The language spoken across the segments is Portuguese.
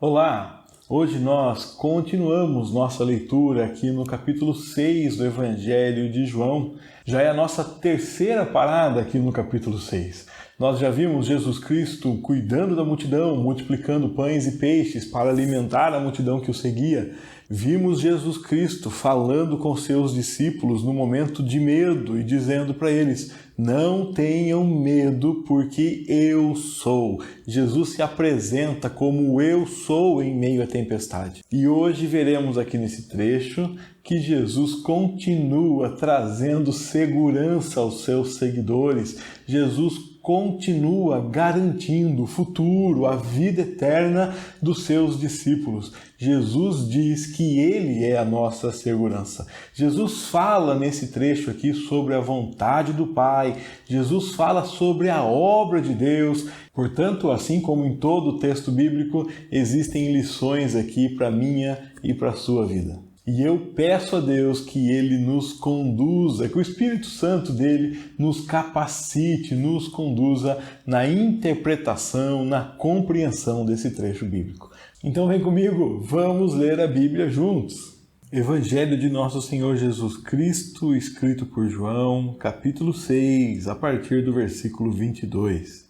Olá! Hoje nós continuamos nossa leitura aqui no capítulo 6 do Evangelho de João. Já é a nossa terceira parada aqui no capítulo 6. Nós já vimos Jesus Cristo cuidando da multidão, multiplicando pães e peixes para alimentar a multidão que o seguia. Vimos Jesus Cristo falando com seus discípulos no momento de medo e dizendo para eles: não tenham medo, porque eu sou. Jesus se apresenta como eu sou em meio à tempestade. E hoje veremos aqui nesse trecho que Jesus continua trazendo segurança aos seus seguidores. Jesus continua garantindo o futuro, a vida eterna dos seus discípulos. Jesus diz que Ele é a nossa segurança. Jesus fala nesse trecho aqui sobre a vontade do Pai. Jesus fala sobre a obra de Deus. Portanto, assim como em todo o texto bíblico, existem lições aqui para a minha e para a sua vida. E eu peço a Deus que Ele nos conduza, que o Espírito Santo dele nos capacite, nos conduza na interpretação, na compreensão desse trecho bíblico. Então vem comigo, vamos ler a Bíblia juntos. Evangelho de Nosso Senhor Jesus Cristo, escrito por João, capítulo 6, a partir do versículo 22.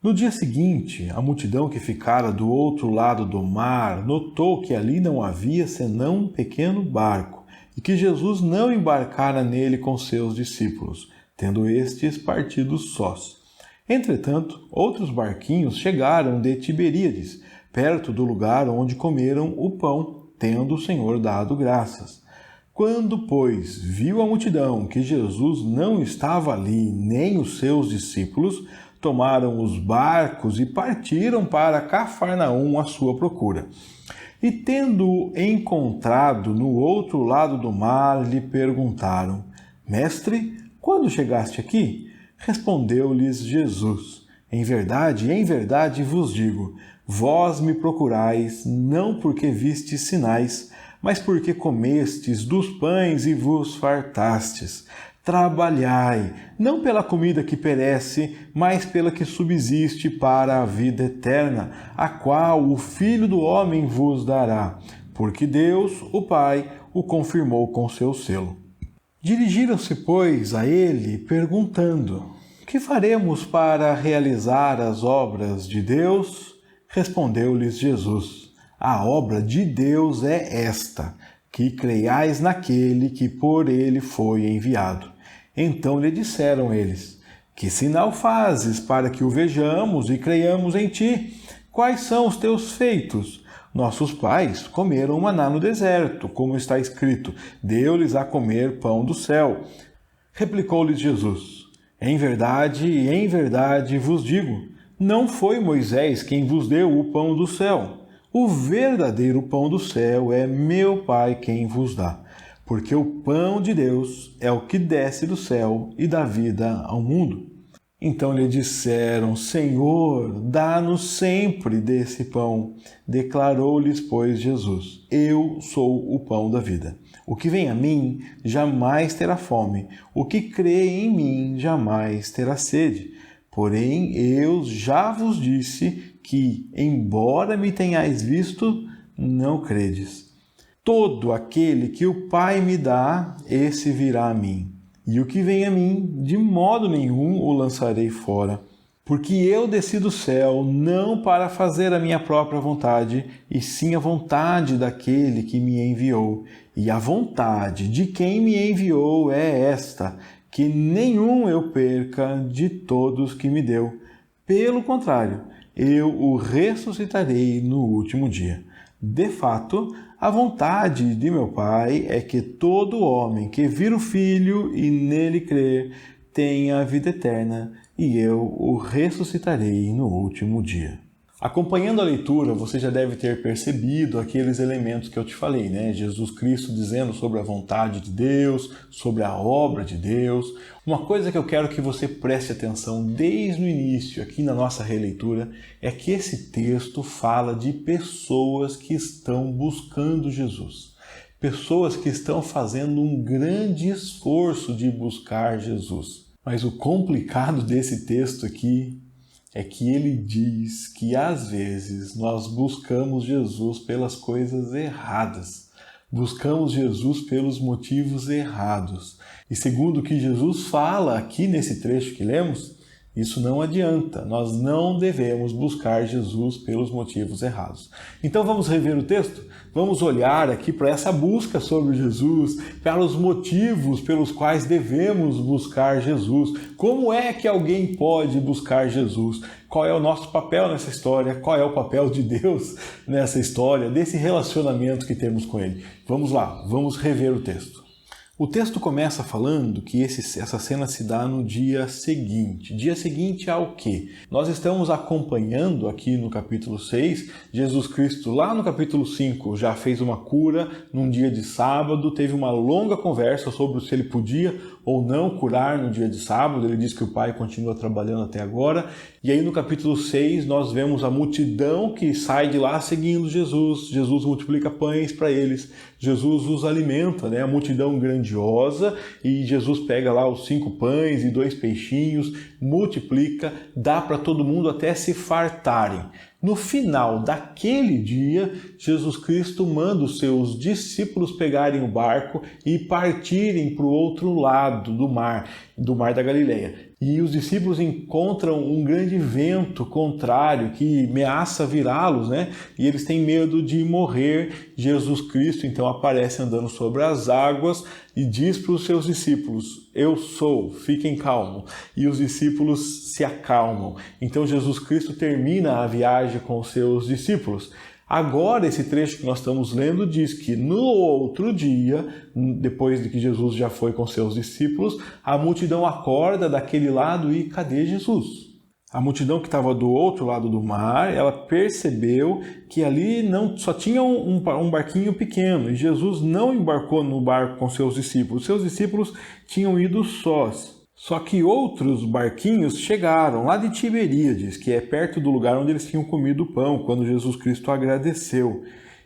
No dia seguinte, a multidão que ficara do outro lado do mar notou que ali não havia senão um pequeno barco e que Jesus não embarcara nele com seus discípulos, tendo estes partido sós. Entretanto, outros barquinhos chegaram de Tiberíades, perto do lugar onde comeram o pão, tendo o Senhor dado graças. Quando, pois, viu a multidão que Jesus não estava ali, nem os seus discípulos, tomaram os barcos e partiram para Cafarnaum à sua procura. E tendo-o encontrado no outro lado do mar, lhe perguntaram: Mestre, quando chegaste aqui? Respondeu-lhes Jesus: em verdade vos digo, vós me procurais, não porque vistes sinais, mas porque comestes dos pães e vos fartastes. Trabalhai, não pela comida que perece, mas pela que subsiste para a vida eterna, a qual o Filho do Homem vos dará, porque Deus, o Pai, o confirmou com seu selo. Dirigiram-se, pois, a ele, perguntando: que faremos para realizar as obras de Deus? Respondeu-lhes Jesus: a obra de Deus é esta, que creiais naquele que por ele foi enviado. Então lhe disseram eles: que sinal fazes para que o vejamos e creiamos em ti? Quais são os teus feitos? Nossos pais comeram maná no deserto, como está escrito: deu-lhes a comer pão do céu. Replicou-lhes Jesus: em verdade vos digo, não foi Moisés quem vos deu o pão do céu. O verdadeiro pão do céu é meu Pai quem vos dá, porque o pão de Deus é o que desce do céu e dá vida ao mundo. Então lhe disseram: Senhor, dá-nos sempre desse pão. Declarou-lhes, pois, Jesus: eu sou o pão da vida. O que vem a mim jamais terá fome, o que crê em mim jamais terá sede. Porém, eu já vos disse que, embora me tenhais visto, não credes. Todo aquele que o Pai me dá, esse virá a mim. E o que vem a mim, de modo nenhum o lançarei fora. Porque eu desci do céu não para fazer a minha própria vontade, e sim a vontade daquele que me enviou. E a vontade de quem me enviou é esta, que nenhum eu perca de todos que me deu. Pelo contrário, eu o ressuscitarei no último dia. De fato, a vontade de meu Pai é que todo homem que vir o Filho e nele crer tenha a vida eterna, e eu o ressuscitarei no último dia. Acompanhando a leitura, você já deve ter percebido aqueles elementos que eu te falei, né? Jesus Cristo dizendo sobre a vontade de Deus, sobre a obra de Deus. Uma coisa que eu quero que você preste atenção desde o início, aqui na nossa releitura, é que esse texto fala de pessoas que estão buscando Jesus. Pessoas que estão fazendo um grande esforço de buscar Jesus. Mas o complicado desse texto aqui é que ele diz que às vezes nós buscamos Jesus pelas coisas erradas. Buscamos Jesus pelos motivos errados. E segundo o que Jesus fala aqui nesse trecho que lemos, isso não adianta. Nós não devemos buscar Jesus pelos motivos errados. Então vamos rever o texto? Vamos olhar aqui para essa busca sobre Jesus, para os motivos pelos quais devemos buscar Jesus. Como é que alguém pode buscar Jesus? Qual é o nosso papel nessa história? Qual é o papel de Deus nessa história, desse relacionamento que temos com Ele? Vamos lá, vamos rever o texto. O texto começa falando que essa cena se dá no dia seguinte. Dia seguinte ao quê? Nós estamos acompanhando aqui no capítulo 6, Jesus Cristo lá no capítulo 5 já fez uma cura num dia de sábado, teve uma longa conversa sobre se ele podia ou não curar no dia de sábado. Ele diz que o Pai continua trabalhando até agora. E aí no capítulo 6 nós vemos a multidão que sai de lá seguindo Jesus. Jesus multiplica pães para eles. Jesus os alimenta, né? A multidão grandiosa, e Jesus pega lá os 5 pães e 2 peixinhos, multiplica, dá para todo mundo até se fartarem. No final daquele dia, Jesus Cristo manda os seus discípulos pegarem o barco e partirem para o outro lado do mar da Galileia. E os discípulos encontram um grande vento contrário que ameaça virá-los, né? E eles têm medo de morrer. Jesus Cristo então aparece andando sobre as águas e diz para os seus discípulos: eu sou, fiquem calmos. E os discípulos se acalmam. Então Jesus Cristo termina a viagem com os seus discípulos. Agora, esse trecho que nós estamos lendo diz que no outro dia, depois de que Jesus já foi com seus discípulos, a multidão acorda daquele lado e cadê Jesus? A multidão que estava do outro lado do mar, ela percebeu que ali só tinha um barquinho pequeno e Jesus não embarcou no barco com seus discípulos. Seus discípulos tinham ido sós. Só que outros barquinhos chegaram lá de Tiberíades, que é perto do lugar onde eles tinham comido o pão, quando Jesus Cristo agradeceu.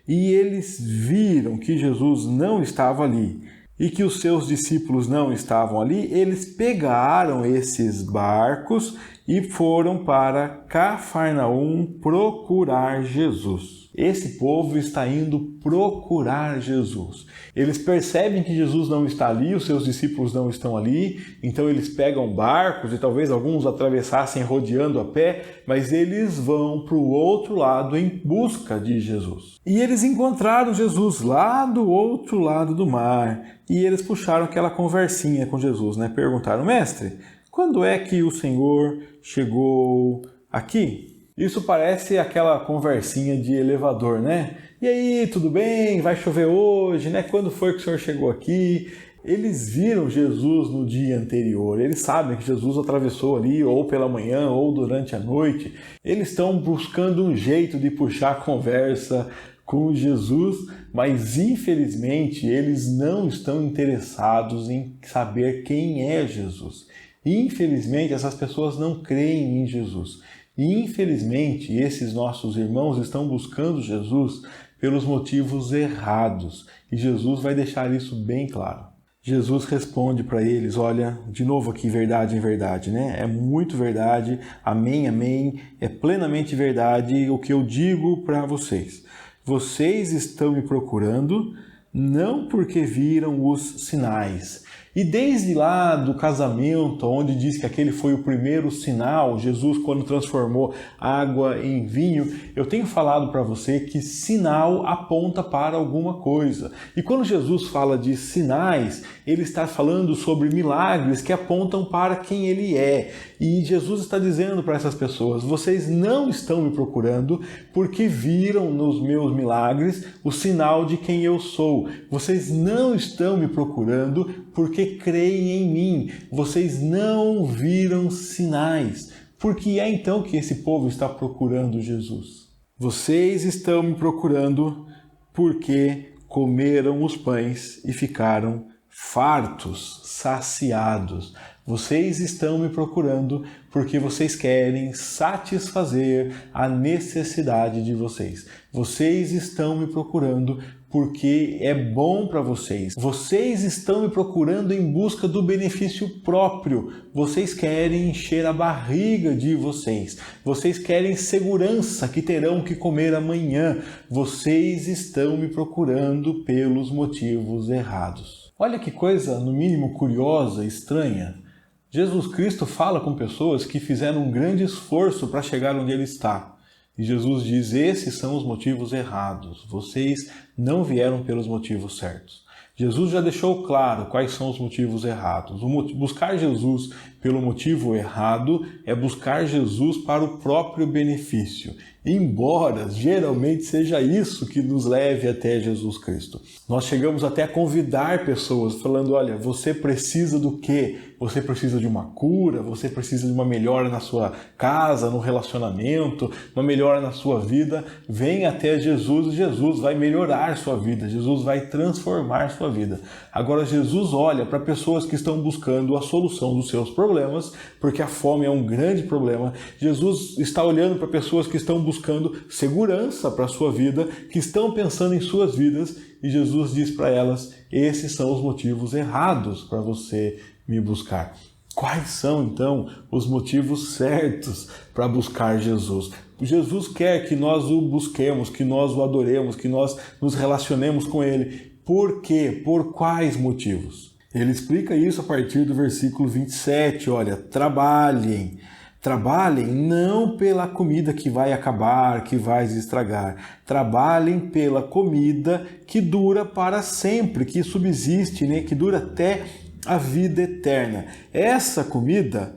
E eles viram que Jesus não estava ali e que os seus discípulos não estavam ali. Eles pegaram esses barcos e foram para Cafarnaum procurar Jesus. Esse povo está indo procurar Jesus. Eles percebem que Jesus não está ali, os seus discípulos não estão ali, então eles pegam barcos e talvez alguns atravessassem rodeando a pé, mas eles vão para o outro lado em busca de Jesus. E eles encontraram Jesus lá do outro lado do mar e eles puxaram aquela conversinha com Jesus, né? Perguntaram: mestre, quando é que o Senhor chegou aqui? Isso parece aquela conversinha de elevador, né? E aí, tudo bem? Vai chover hoje, né? Quando foi que o Senhor chegou aqui? Eles viram Jesus no dia anterior, eles sabem que Jesus atravessou ali ou pela manhã ou durante a noite. Eles estão buscando um jeito de puxar a conversa com Jesus, mas infelizmente eles não estão interessados em saber quem é Jesus. Infelizmente essas pessoas não creem em Jesus. E infelizmente esses nossos irmãos estão buscando Jesus pelos motivos errados. E Jesus vai deixar isso bem claro. Jesus responde para eles: olha, de novo aqui, verdade em verdade, né? É muito verdade, amém, amém, é plenamente verdade o que eu digo para vocês. Vocês estão me procurando não porque viram os sinais. E desde lá do casamento, onde diz que aquele foi o primeiro sinal, Jesus quando transformou água em vinho, eu tenho falado para você que sinal aponta para alguma coisa. E quando Jesus fala de sinais, ele está falando sobre milagres que apontam para quem ele é. E Jesus está dizendo para essas pessoas: vocês não estão me procurando porque viram nos meus milagres o sinal de quem eu sou. Vocês não estão me procurando porque creem em mim. Vocês não viram sinais. Por que é então que esse povo está procurando Jesus? Vocês estão me procurando porque comeram os pães e ficaram fartos, saciados. Vocês estão me procurando porque vocês querem satisfazer a necessidade de vocês. Vocês estão me procurando porque é bom para vocês. Vocês estão me procurando em busca do benefício próprio. Vocês querem encher a barriga de vocês. Vocês querem segurança que terão que comer amanhã. Vocês estão me procurando pelos motivos errados. Olha que coisa, no mínimo, curiosa, estranha. Jesus Cristo fala com pessoas que fizeram um grande esforço para chegar onde Ele está. E Jesus diz, esses são os motivos errados. Vocês não vieram pelos motivos certos. Jesus já deixou claro quais são os motivos errados. Buscar Jesus pelo motivo errado é buscar Jesus para o próprio benefício. Embora geralmente seja isso que nos leve até Jesus Cristo. Nós chegamos até a convidar pessoas falando, olha, você precisa do quê? Você precisa de uma cura, você precisa de uma melhora na sua casa, no relacionamento, uma melhora na sua vida. Vem até Jesus e Jesus vai melhorar sua vida, Jesus vai transformar sua vida. Agora Jesus olha para pessoas que estão buscando a solução dos seus problemas, porque a fome é um grande problema. Jesus está olhando para pessoas que estão buscando segurança para a sua vida, que estão pensando em suas vidas, e Jesus diz para elas, esses são os motivos errados para você me buscar. Quais são, então, os motivos certos para buscar Jesus? Jesus quer que nós o busquemos, que nós o adoremos, que nós nos relacionemos com Ele. Por quê? Por quais motivos? Ele explica isso a partir do versículo 27. Olha, trabalhem não pela comida que vai acabar, que vai se estragar. Trabalhem pela comida que dura para sempre, que subsiste, né? Que dura até a vida eterna. Essa comida,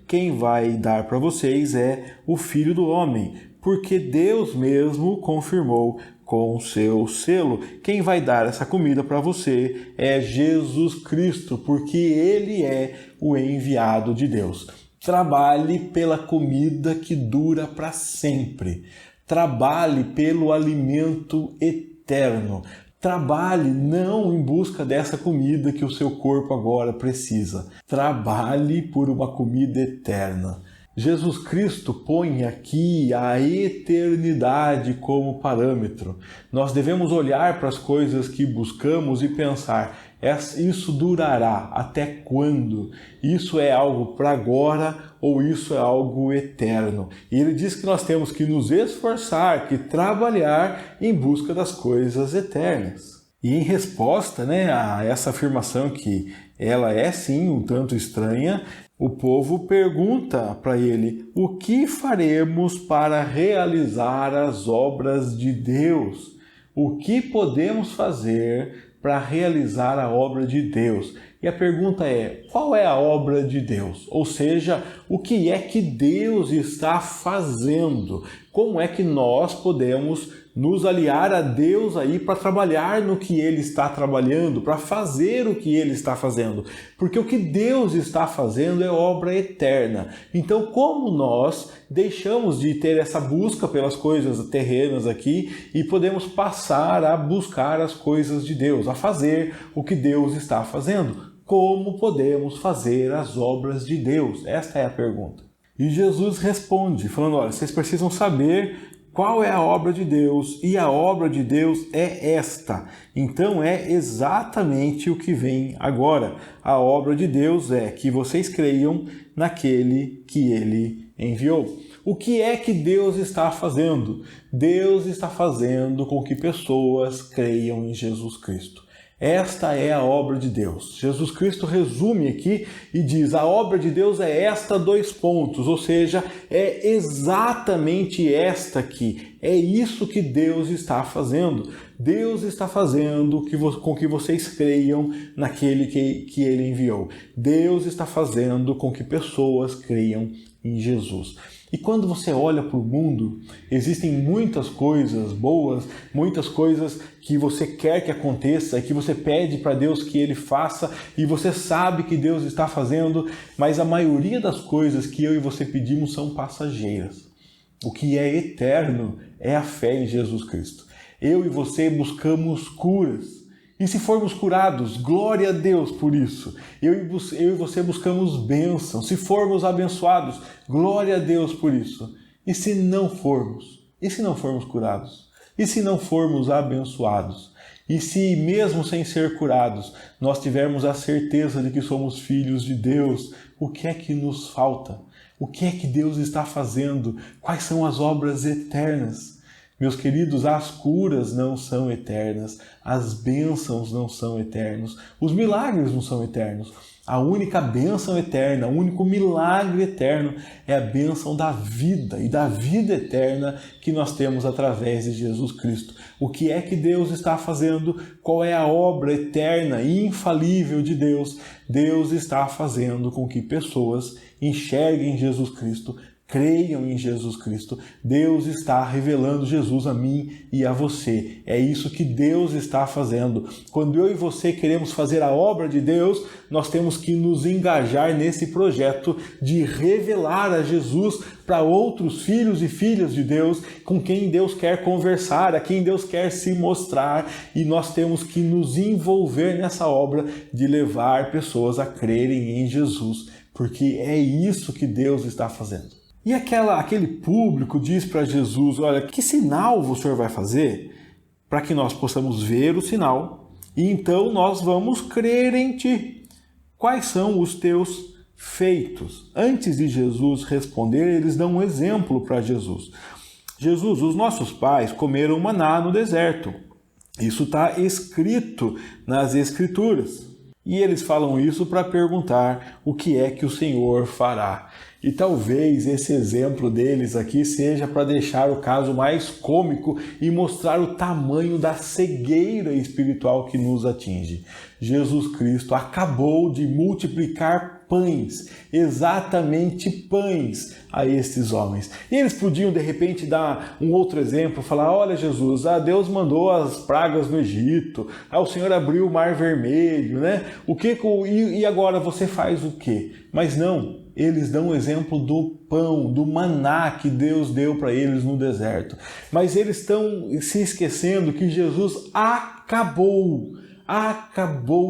quem vai dar para vocês é o Filho do Homem, porque Deus mesmo confirmou com o seu selo. Quem vai dar essa comida para você é Jesus Cristo, porque Ele é o enviado de Deus. Trabalhe pela comida que dura para sempre. Trabalhe pelo alimento eterno. Trabalhe não em busca dessa comida que o seu corpo agora precisa. Trabalhe por uma comida eterna. Jesus Cristo põe aqui a eternidade como parâmetro. Nós devemos olhar para as coisas que buscamos e pensar, isso durará até quando? Isso é algo para agora ou isso é algo eterno? E ele diz que nós temos que nos esforçar, que trabalhar em busca das coisas eternas. E em resposta, a essa afirmação que ela é sim um tanto estranha, o povo pergunta para ele, o que faremos para realizar as obras de Deus? O que podemos fazer para realizar a obra de Deus? E a pergunta é, qual é a obra de Deus? Ou seja, o que é que Deus está fazendo? Como é que nós podemos nos aliar a Deus aí para trabalhar no que Ele está trabalhando, para fazer o que Ele está fazendo? Porque o que Deus está fazendo é obra eterna. Então, como nós deixamos de ter essa busca pelas coisas terrenas aqui e podemos passar a buscar as coisas de Deus, a fazer o que Deus está fazendo? Como podemos fazer as obras de Deus? Esta é a pergunta. E Jesus responde, falando, olha, vocês precisam saber qual é a obra de Deus, e a obra de Deus é esta. Então é exatamente o que vem agora. A obra de Deus é que vocês creiam naquele que Ele enviou. O que é que Deus está fazendo? Deus está fazendo com que pessoas creiam em Jesus Cristo. Esta é a obra de Deus. Jesus Cristo resume aqui e diz, a obra de Deus é esta, dois pontos, ou seja, é exatamente esta aqui. É isso que Deus está fazendo. Deus está fazendo com que vocês creiam naquele que Ele enviou. Deus está fazendo com que pessoas creiam em Jesus. E quando você olha para o mundo, existem muitas coisas boas, muitas coisas que você quer que aconteça, que você pede para Deus que Ele faça, e você sabe que Deus está fazendo, mas a maioria das coisas que eu e você pedimos são passageiras. O que é eterno é a fé em Jesus Cristo. Eu e você buscamos curas. E se formos curados, glória a Deus por isso. Eu e você buscamos bênção. Se formos abençoados, glória a Deus por isso. E se não formos? E se não formos curados? E se não formos abençoados? E se mesmo sem ser curados, nós tivermos a certeza de que somos filhos de Deus, o que é que nos falta? O que é que Deus está fazendo? Quais são as obras eternas? Meus queridos, as curas não são eternas, as bênçãos não são eternos, os milagres não são eternos. A única bênção eterna, o único milagre eterno é a bênção da vida e da vida eterna que nós temos através de Jesus Cristo. O que é que Deus está fazendo? Qual é a obra eterna e infalível de Deus? Deus está fazendo com que pessoas enxerguem Jesus Cristo, creiam em Jesus Cristo. Deus está revelando Jesus a mim e a você. É isso que Deus está fazendo. Quando eu e você queremos fazer a obra de Deus, nós temos que nos engajar nesse projeto de revelar a Jesus para outros filhos e filhas de Deus, com quem Deus quer conversar, a quem Deus quer se mostrar, e nós temos que nos envolver nessa obra de levar pessoas a crerem em Jesus, porque é isso que Deus está fazendo. E aquele público diz para Jesus, olha, que sinal o Senhor vai fazer para que nós possamos ver o sinal e então nós vamos crer em Ti? Quais são os Teus feitos? Antes de Jesus responder, eles dão um exemplo para Jesus. Jesus, os nossos pais comeram maná no deserto. Isso está escrito nas Escrituras. E eles falam isso para perguntar o que é que o Senhor fará. E talvez esse exemplo deles aqui seja para deixar o caso mais cômico e mostrar o tamanho da cegueira espiritual que nos atinge. Jesus Cristo acabou de multiplicar pães, exatamente pães, a estes homens. E eles podiam de repente dar um outro exemplo, falar, olha Jesus, Deus mandou as pragas no Egito, o Senhor abriu o Mar Vermelho, né? E agora você faz o quê? Mas não, eles dão o exemplo do pão, do maná que Deus deu para eles no deserto. Mas eles estão se esquecendo que Jesus acabou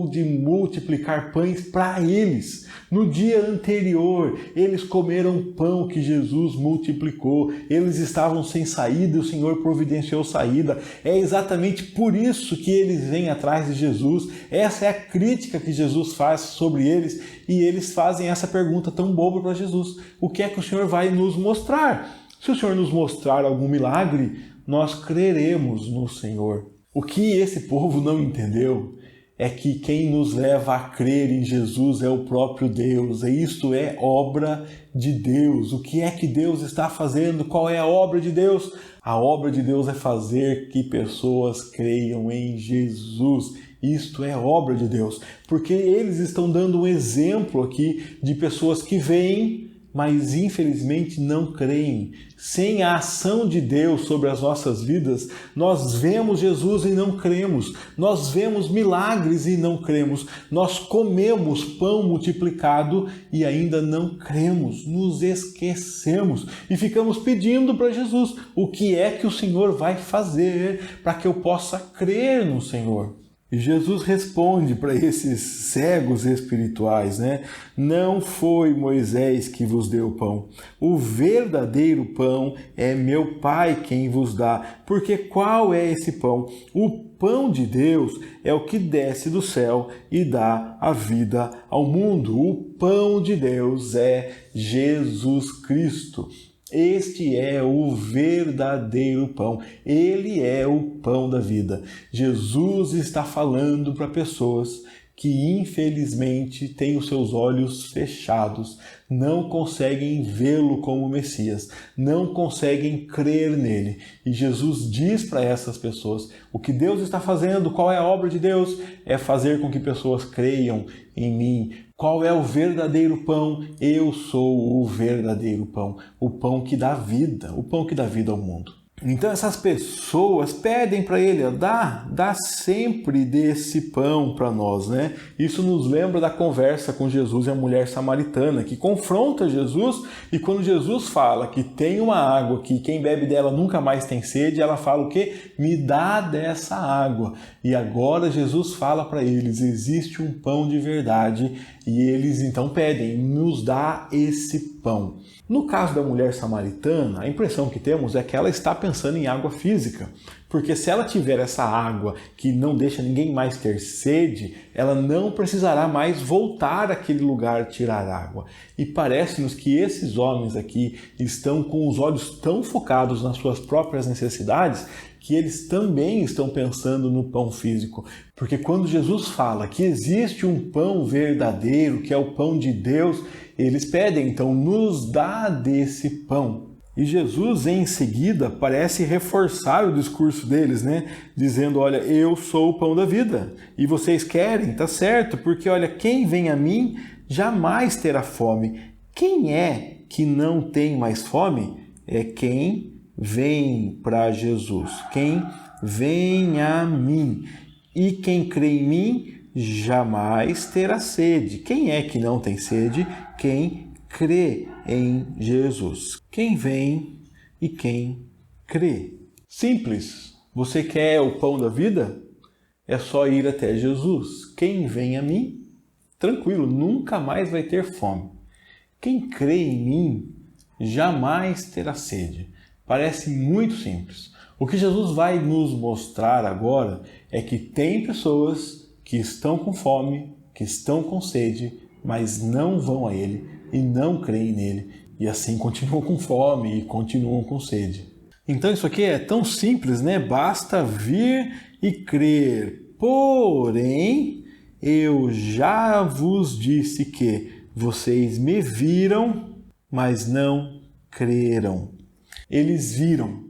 de multiplicar pães para eles. No dia anterior, eles comeram pão que Jesus multiplicou. Eles estavam sem saída e o Senhor providenciou saída. É exatamente por isso que eles vêm atrás de Jesus. Essa é a crítica que Jesus faz sobre eles e eles fazem essa pergunta tão boba para Jesus. O que é que o Senhor vai nos mostrar? Se o Senhor nos mostrar algum milagre, nós creremos no Senhor. O que esse povo não entendeu é que quem nos leva a crer em Jesus é o próprio Deus. E isto é obra de Deus. O que é que Deus está fazendo? Qual é a obra de Deus? A obra de Deus é fazer que pessoas creiam em Jesus. Isto é obra de Deus. Porque eles estão dando um exemplo aqui de pessoas que veem, mas infelizmente não creem. Sem a ação de Deus sobre as nossas vidas, nós vemos Jesus e não cremos. Nós vemos milagres e não cremos. Nós comemos pão multiplicado e ainda não cremos. Nos esquecemos e ficamos pedindo para Jesus o que é que o Senhor vai fazer para que eu possa crer no Senhor. E Jesus responde para esses cegos espirituais, né? Não foi Moisés que vos deu o pão. O verdadeiro pão é meu Pai quem vos dá. Porque qual é esse pão? O pão de Deus é o que desce do céu e dá a vida ao mundo. O pão de Deus é Jesus Cristo. Este é o verdadeiro pão. Ele é o pão da vida. Jesus está falando para pessoas que infelizmente têm os seus olhos fechados, não conseguem vê-lo como Messias, não conseguem crer nele. E Jesus diz para essas pessoas, o que Deus está fazendo, qual é a obra de Deus? É fazer com que pessoas creiam em mim. Qual é o verdadeiro pão? Eu sou o verdadeiro pão, o pão que dá vida, o pão que dá vida ao mundo. Então essas pessoas pedem para ele, dá sempre desse pão para nós, né? Isso nos lembra da conversa com Jesus e a mulher samaritana, que confronta Jesus, e quando Jesus fala que tem uma água que quem bebe dela nunca mais tem sede, ela fala o quê? Me dá dessa água. E agora Jesus fala para eles, existe um pão de verdade, e eles então pedem, nos dá esse pão. No caso da mulher samaritana, a impressão que temos é que ela está pensando em água física, porque se ela tiver essa água que não deixa ninguém mais ter sede, ela não precisará mais voltar àquele lugar tirar água. E parece-nos que esses homens aqui estão com os olhos tão focados nas suas próprias necessidades que eles também estão pensando no pão físico. Porque quando Jesus fala que existe um pão verdadeiro, que é o pão de Deus, eles pedem, então, nos dá desse pão. E Jesus, em seguida, parece reforçar o discurso deles, né? Dizendo, olha, eu sou o pão da vida. E vocês querem, tá certo, porque, olha, quem vem a mim jamais terá fome. Quem é que não tem mais fome? É quem vem para Jesus. Quem vem a mim. E quem crê em mim jamais terá sede. Quem é que não tem sede? Quem crê em Jesus. Quem vem e quem crê. Simples. Você quer o pão da vida? É só ir até Jesus. Quem vem a mim, tranquilo, nunca mais vai ter fome. Quem crê em mim jamais terá sede. Parece muito simples. O que Jesus vai nos mostrar agora é que tem pessoas que estão com fome, que estão com sede, mas não vão a Ele e não creem nele. E assim continuam com fome e continuam com sede. Então isso aqui é tão simples, né? Basta vir e crer. Porém, eu já vos disse que vocês me viram, mas não creram. Eles viram,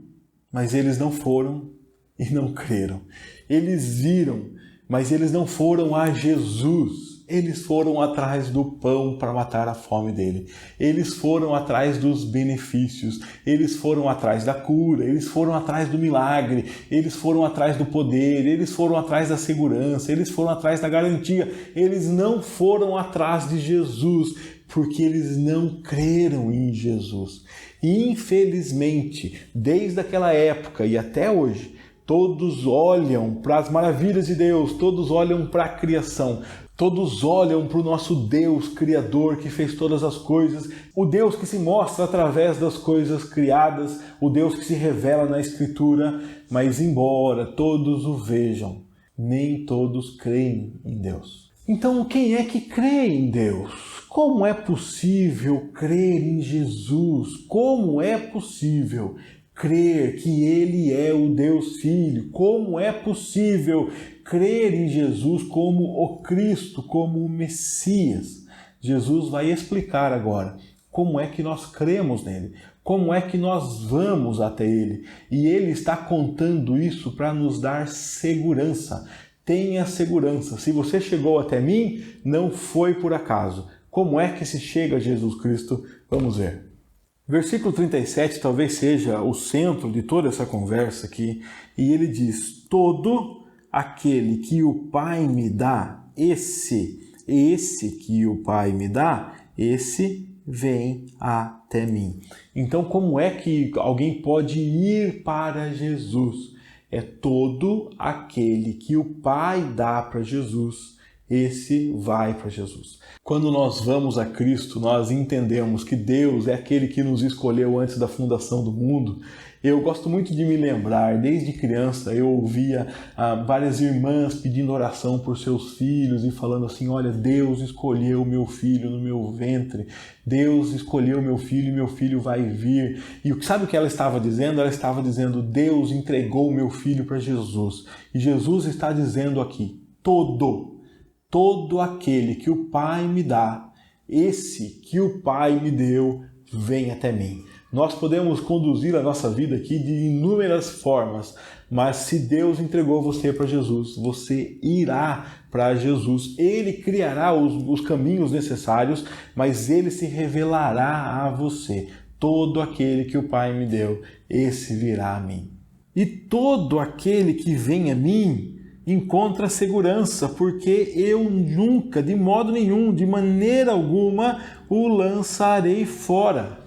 mas eles não foram e não creram. Eles viram, mas eles não foram a Jesus. Eles foram atrás do pão para matar a fome dele. Eles foram atrás dos benefícios. Eles foram atrás da cura. Eles foram atrás do milagre. Eles foram atrás do poder. Eles foram atrás da segurança. Eles foram atrás da garantia. Eles não foram atrás de Jesus, porque eles não creram em Jesus. E infelizmente, desde aquela época e até hoje, todos olham para as maravilhas de Deus, todos olham para a criação, todos olham para o nosso Deus Criador que fez todas as coisas, o Deus que se mostra através das coisas criadas, o Deus que se revela na Escritura, mas embora todos o vejam, nem todos creem em Deus. Então, quem é que crê em Deus? Como é possível crer em Jesus? Como é possível crer que Ele é o Deus Filho? Como é possível crer em Jesus como o Cristo, como o Messias? Jesus vai explicar agora como é que nós cremos nele, como é que nós vamos até Ele. E Ele está contando isso para nos dar segurança. Tenha segurança. Se você chegou até mim, não foi por acaso. Como é que se chega a Jesus Cristo? Vamos ver. Versículo 37 talvez seja o centro de toda essa conversa aqui. E ele diz, todo aquele que o Pai me dá, esse que o Pai me dá, esse vem até mim. Então, como é que alguém pode ir para Jesus? É todo aquele que o Pai dá para Jesus, esse vai para Jesus. Quando nós vamos a Cristo, nós entendemos que Deus é aquele que nos escolheu antes da fundação do mundo. Eu gosto muito de me lembrar, desde criança eu ouvia várias irmãs pedindo oração por seus filhos e falando assim, olha, Deus escolheu meu filho no meu ventre, Deus escolheu meu filho e meu filho vai vir. E sabe o que ela estava dizendo? Ela estava dizendo, Deus entregou meu filho para Jesus. E Jesus está dizendo aqui, todo aquele que o Pai me dá, esse que o Pai me deu, vem até mim. Nós podemos conduzir a nossa vida aqui de inúmeras formas, mas se Deus entregou você para Jesus, você irá para Jesus. Ele criará os caminhos necessários, mas Ele se revelará a você. Todo aquele que o Pai me deu, esse virá a mim. E todo aquele que vem a mim encontra segurança, porque eu nunca, de modo nenhum, de maneira alguma, o lançarei fora.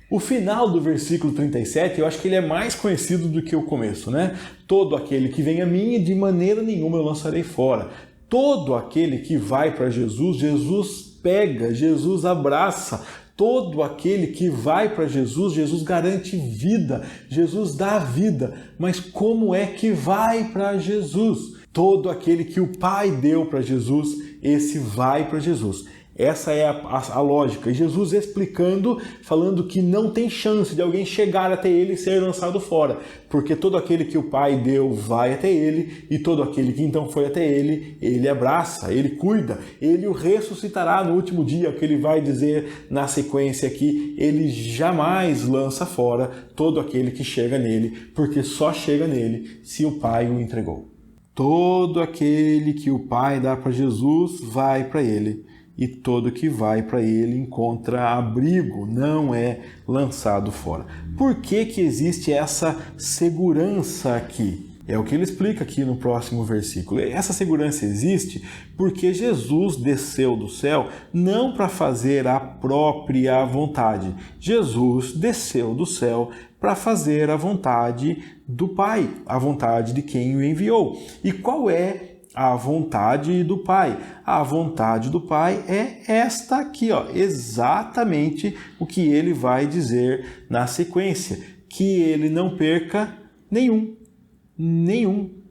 O final do versículo 37, eu acho que ele é mais conhecido do que o começo, né? Todo aquele que vem a mim, de maneira nenhuma eu lançarei fora. Todo aquele que vai para Jesus, Jesus pega, Jesus abraça. Todo aquele que vai para Jesus, Jesus garante vida, Jesus dá vida. Mas como é que vai para Jesus? Todo aquele que o Pai deu para Jesus, esse vai para Jesus. Essa é a lógica. E Jesus explicando, falando que não tem chance de alguém chegar até ele e ser lançado fora. Porque todo aquele que o Pai deu vai até ele, e todo aquele que então foi até ele, ele abraça, ele cuida, ele o ressuscitará no último dia, o que ele vai dizer na sequência aqui, ele jamais lança fora todo aquele que chega nele, porque só chega nele se o Pai o entregou. Todo aquele que o Pai dá para Jesus vai para ele. E todo que vai para ele encontra abrigo, não é lançado fora. Por que que existe essa segurança aqui? É o que ele explica aqui no próximo versículo. Essa segurança existe porque Jesus desceu do céu não para fazer a própria vontade. Jesus desceu do céu para fazer a vontade do Pai, a vontade de quem o enviou. E qual é a vontade do Pai? A vontade do Pai é esta aqui, ó, exatamente o que ele vai dizer na sequência, que ele não perca nenhum.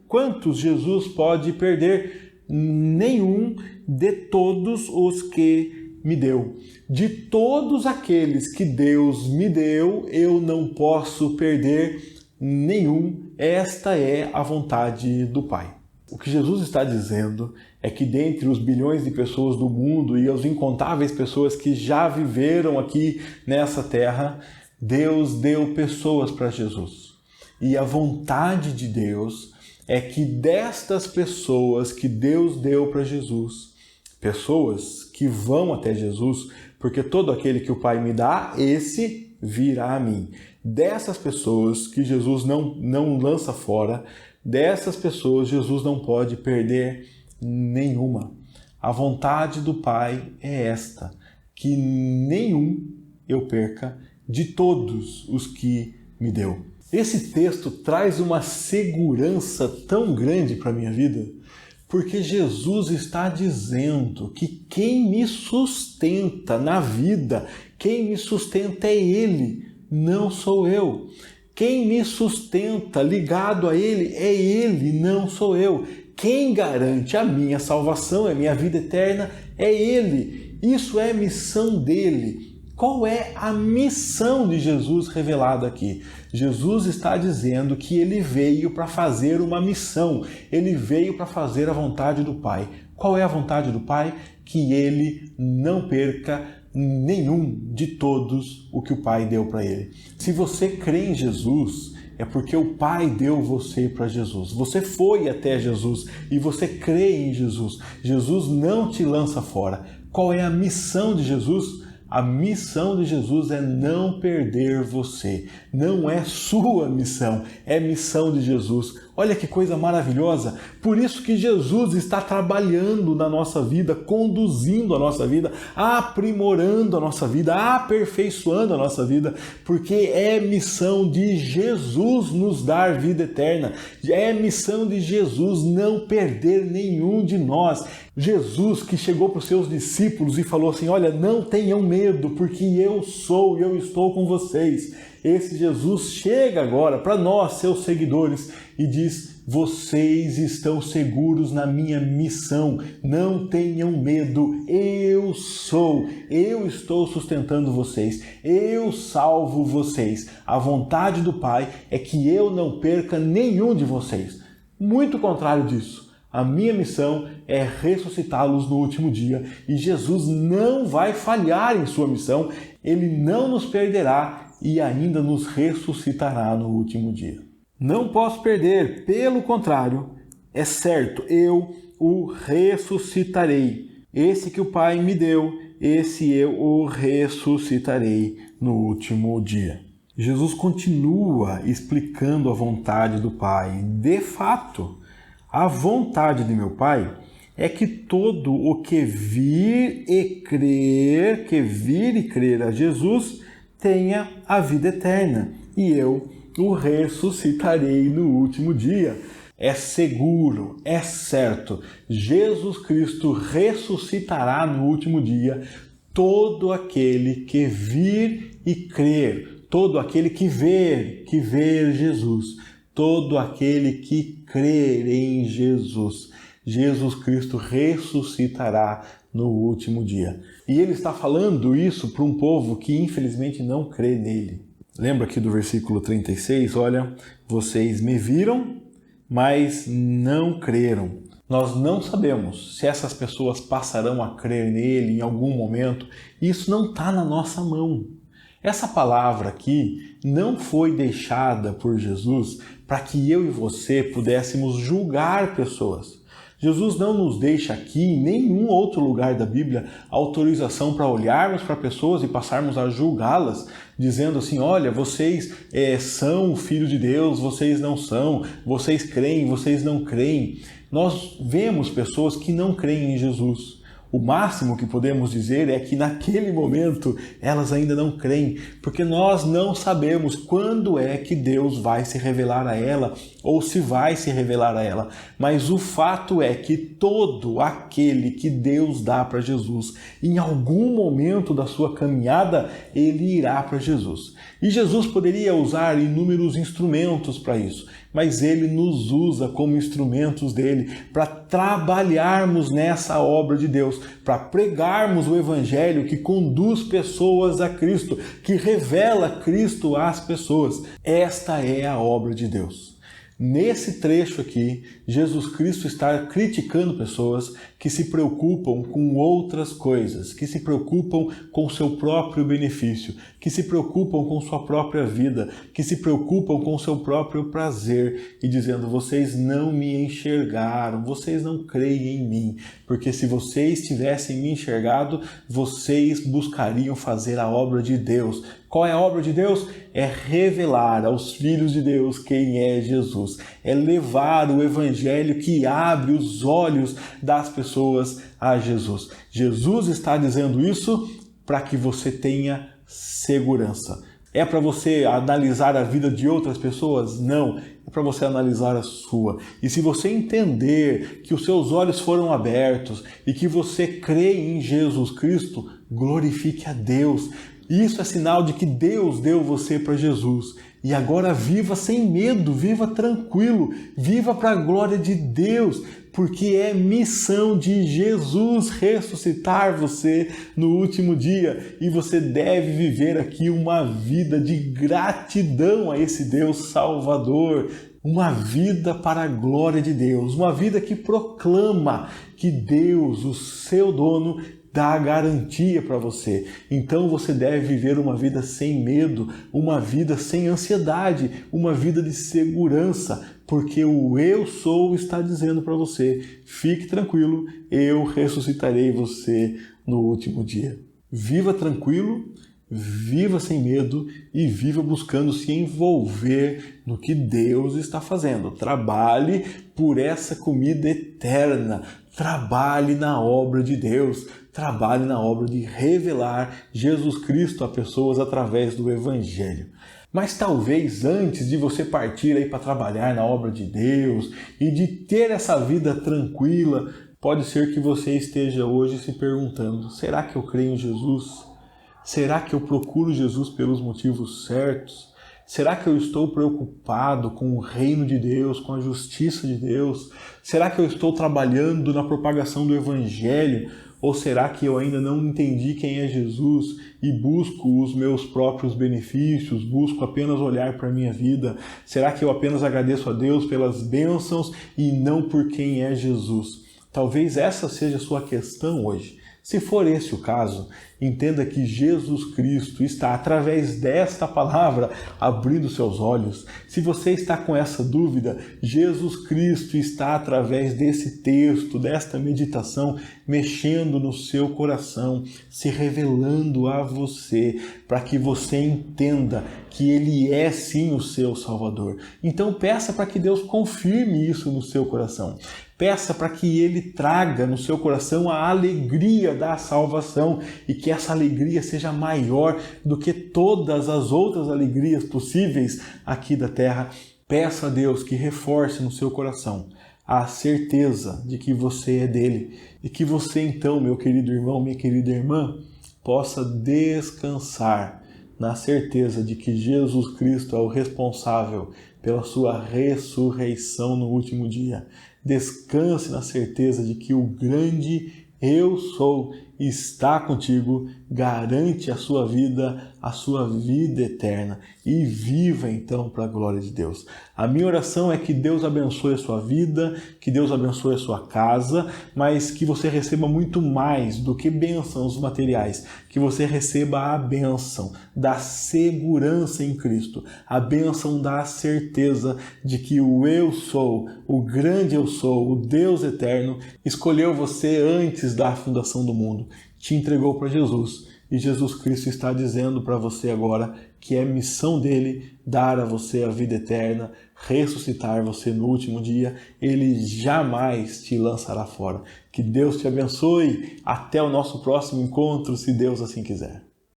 Quantos Jesus pode perder? Nenhum de todos os que me deu. De todos aqueles que Deus me deu, eu não posso perder nenhum. Esta é a vontade do Pai. O que Jesus está dizendo é que dentre os bilhões de pessoas do mundo e as incontáveis pessoas que já viveram aqui nessa terra, Deus deu pessoas para Jesus. E a vontade de Deus é que destas pessoas que Deus deu para Jesus, pessoas que vão até Jesus, porque todo aquele que o Pai me dá, esse virá a mim. Dessas pessoas que Jesus não lança fora, dessas pessoas, Jesus não pode perder nenhuma. A vontade do Pai é esta, que nenhum eu perca de todos os que me deu. Esse texto traz uma segurança tão grande para a minha vida, porque Jesus está dizendo que quem me sustenta na vida, quem me sustenta é Ele, não sou eu. Quem me sustenta ligado a Ele é Ele, não sou eu. Quem garante a minha salvação, a minha vida eterna, é Ele. Isso é missão dele. Qual é a missão de Jesus revelada aqui? Jesus está dizendo que Ele veio para fazer uma missão. Ele veio para fazer a vontade do Pai. Qual é a vontade do Pai? Que Ele não perca nenhum de todos o que o Pai deu para ele. Se você crê em Jesus, é porque o Pai deu você para Jesus. Você foi até Jesus e você crê em Jesus. Jesus não te lança fora. Qual é a missão de Jesus? A missão de Jesus é não perder você. Não é sua missão, é missão de Jesus. Olha que coisa maravilhosa. Por isso que Jesus está trabalhando na nossa vida, conduzindo a nossa vida, aprimorando a nossa vida, aperfeiçoando a nossa vida, porque é missão de Jesus nos dar vida eterna. É missão de Jesus não perder nenhum de nós. Jesus que chegou para os seus discípulos e falou assim: olha, não tenham medo, porque eu estou com vocês. Esse Jesus chega agora para nós, seus seguidores, e diz: vocês estão seguros na minha missão, não tenham medo, eu estou sustentando vocês, eu salvo vocês. A vontade do Pai é que eu não perca nenhum de vocês. Muito contrário disso. A minha missão é ressuscitá-los no último dia e Jesus não vai falhar em sua missão, Ele não nos perderá e ainda nos ressuscitará no último dia. Não posso perder, pelo contrário, é certo, eu o ressuscitarei. Esse que o Pai me deu, esse eu o ressuscitarei no último dia. Jesus continua explicando a vontade do Pai. De fato, a vontade de meu Pai é que todo o que vir e crer a Jesus tenha a vida eterna, e eu o ressuscitarei no último dia. É seguro, é certo. Jesus Cristo ressuscitará no último dia todo aquele que vir e crer, todo aquele que ver Jesus, todo aquele que crer em Jesus. Jesus Cristo ressuscitará no último dia. E ele está falando isso para um povo que infelizmente não crê nele. Lembra aqui do versículo 36? Olha, vocês me viram, mas não creram. Nós não sabemos se essas pessoas passarão a crer nele em algum momento. Isso não está na nossa mão. Essa palavra aqui não foi deixada por Jesus para que eu e você pudéssemos julgar pessoas. Jesus não nos deixa aqui, em nenhum outro lugar da Bíblia, autorização para olharmos para pessoas e passarmos a julgá-las, dizendo assim, olha, vocês são filhos de Deus, vocês não são, vocês creem, vocês não creem. Nós vemos pessoas que não creem em Jesus. O máximo que podemos dizer é que naquele momento elas ainda não creem, porque nós não sabemos quando é que Deus vai se revelar a ela ou se vai se revelar a ela. Mas o fato é que todo aquele que Deus dá para Jesus, em algum momento da sua caminhada, ele irá para Jesus. E Jesus poderia usar inúmeros instrumentos para isso, mas ele nos usa como instrumentos dele para trabalharmos nessa obra de Deus, para pregarmos o evangelho que conduz pessoas a Cristo, que revela Cristo às pessoas. Esta é a obra de Deus. Nesse trecho aqui, Jesus Cristo está criticando pessoas que se preocupam com outras coisas, que se preocupam com seu próprio benefício, que se preocupam com sua própria vida, que se preocupam com seu próprio prazer e dizendo, vocês não me enxergaram, vocês não creem em mim, porque se vocês tivessem me enxergado, vocês buscariam fazer a obra de Deus. Qual é a obra de Deus? É revelar aos filhos de Deus quem é Jesus. É levar o evangelho que abre os olhos das pessoas a Jesus. Jesus está dizendo isso para que você tenha segurança. É para você analisar a vida de outras pessoas? Não. É para você analisar a sua. E se você entender que os seus olhos foram abertos e que você crê em Jesus Cristo, glorifique a Deus. Isso é sinal de que Deus deu você para Jesus. E agora viva sem medo, viva tranquilo, viva para a glória de Deus, porque é missão de Jesus ressuscitar você no último dia. E você deve viver aqui uma vida de gratidão a esse Deus Salvador. Uma vida para a glória de Deus, uma vida que proclama que Deus, o seu dono, dá garantia para você. Então você deve viver uma vida sem medo, uma vida sem ansiedade, uma vida de segurança, porque o Eu Sou está dizendo para você, fique tranquilo, eu ressuscitarei você no último dia. Viva tranquilo, viva sem medo e viva buscando se envolver no que Deus está fazendo. Trabalhe por essa comida eterna. Trabalhe na obra de Deus. Trabalhe na obra de revelar Jesus Cristo a pessoas através do Evangelho. Mas talvez antes de você partir aí para trabalhar na obra de Deus e de ter essa vida tranquila, pode ser que você esteja hoje se perguntando, será que eu creio em Jesus? Será que eu procuro Jesus pelos motivos certos? Será que eu estou preocupado com o reino de Deus, com a justiça de Deus? Será que eu estou trabalhando na propagação do Evangelho? Ou será que eu ainda não entendi quem é Jesus e busco os meus próprios benefícios, busco apenas olhar para a minha vida? Será que eu apenas agradeço a Deus pelas bênçãos e não por quem é Jesus? Talvez essa seja a sua questão hoje. Se for esse o caso, Entenda que Jesus Cristo está, através desta palavra, abrindo seus olhos. Se você está com essa dúvida, Jesus Cristo está, através desse texto, desta meditação, mexendo no seu coração, se revelando a você, para que você entenda que Ele é sim o seu Salvador. Então peça para que Deus confirme isso no seu coração. Peça para que Ele traga no seu coração a alegria da salvação e que essa alegria seja maior do que todas as outras alegrias possíveis aqui da terra. Peça a Deus que reforce no seu coração a certeza de que você é dele e que você então, meu querido irmão, minha querida irmã, possa descansar na certeza de que Jesus Cristo é o responsável pela sua ressurreição no último dia. Descanse na certeza de que o grande Eu Sou está contigo, garante a sua vida eterna e viva então para a glória de Deus. A minha oração é que Deus abençoe a sua vida, que Deus abençoe a sua casa, mas que você receba muito mais do que bênçãos materiais, que você receba a bênção da segurança em Cristo, a bênção da certeza de que o Eu Sou, o grande Eu Sou, o Deus eterno, escolheu você antes da fundação do mundo, te entregou para Jesus e Jesus Cristo está dizendo para você agora que é missão dele dar a você a vida eterna, ressuscitar você no último dia. Ele jamais te lançará fora. Que Deus te abençoe. Até o nosso próximo encontro, se Deus assim quiser.